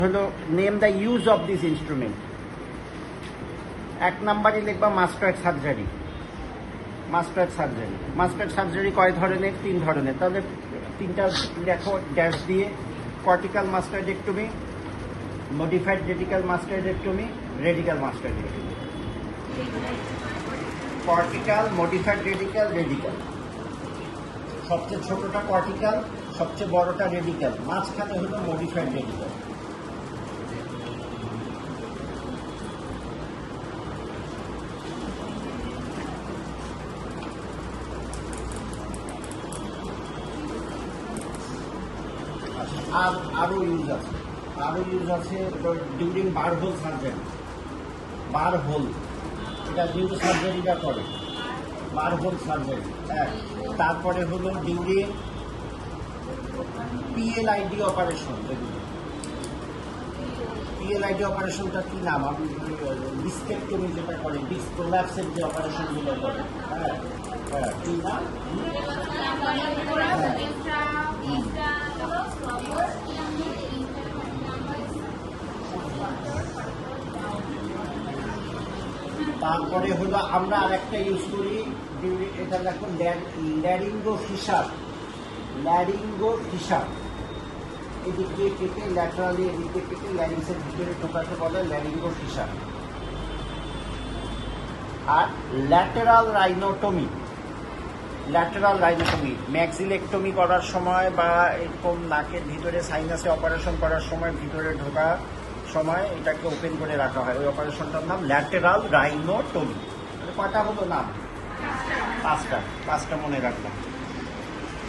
হলো name the use of this instrument. এক নাম্বারে লিখবা মাস্টার্ড সার্জারি। মাস্টার্ড সার্জারি কয় ধরনের? 3 ধরনের। তাহলে 3টা লেখো ড্যাশ দিয়ে। Cortical mastectomy, modified radical mastectomy, radical mastectomy. Cortical, modified radical, radical. সবচেয়ে ছোটটা কর্টিক্যাল, সবচেয়ে বড়টা রেডিক্যাল, মাঝখানে হলো মডিফাইড রেডিক্যাল। আরো ইউজ আছে during burr hole surgery. Burr hole, এটা নিউরো সার্জারিটা করে, বার হোল সার্জারি। হ্যাঁ, তারপরে হলো ডিউরিং পিএলআইডি অপারেশন। পিএলআইডি অপারেশনটা কি নাম? আমি ডিস্কেক্টমি যেটা করে, ডিস্ক প্রোল্যাপসের যে অপারেশনগুলো করে। হ্যাঁ হ্যাঁ, কি নাম? তারপরে হলো আমরা আরেকটা ইউজ করি, এটা দেখো ল্যারিঙ্গো ফিসার। এদিক দিয়ে কেটে ল্যাটারালি, এদিক দিয়ে কেটে ল্যারিংসের ভিতরে ঢোকাতে বলে ল্যারিঙ্গো ফিসার। আর ল্যাটেরাল রাইনোটমি, ম্যাক্সিলেক্টমি করার সময় বা এরকম নাকের ভিতরে সাইনাসে অপারেশন করার সময় ভিতরে ঢোকা সময় এটাকে ওপেন করে রাখা হয়। ওই অপারেশনটার নাম ল্যাটেরাল রাইনোটমি। কয়টা হলো নাম? 5টা মনে রাখলাম।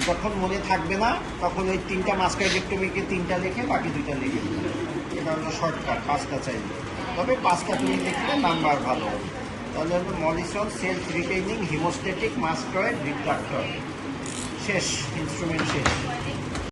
যখন মনে থাকবে না তখন ওই 3টা মাস্টার্ডেক্টমিকে 3টা লিখে বাকি 2টা লিখে দিবে। এটা হলো শর্টকাট, 5টা চাইবে। তবে 5টা তুমি লিখলে নাম্বার ভালো হবে। তাহলে হলো মলিসন, সেলফ রিটেইনিং, হিমোস্ট্যাটিক, মাস্টয়েড, রিট্রাক্টর। শেষ, ইনস্ট্রুমেন্ট শেষ।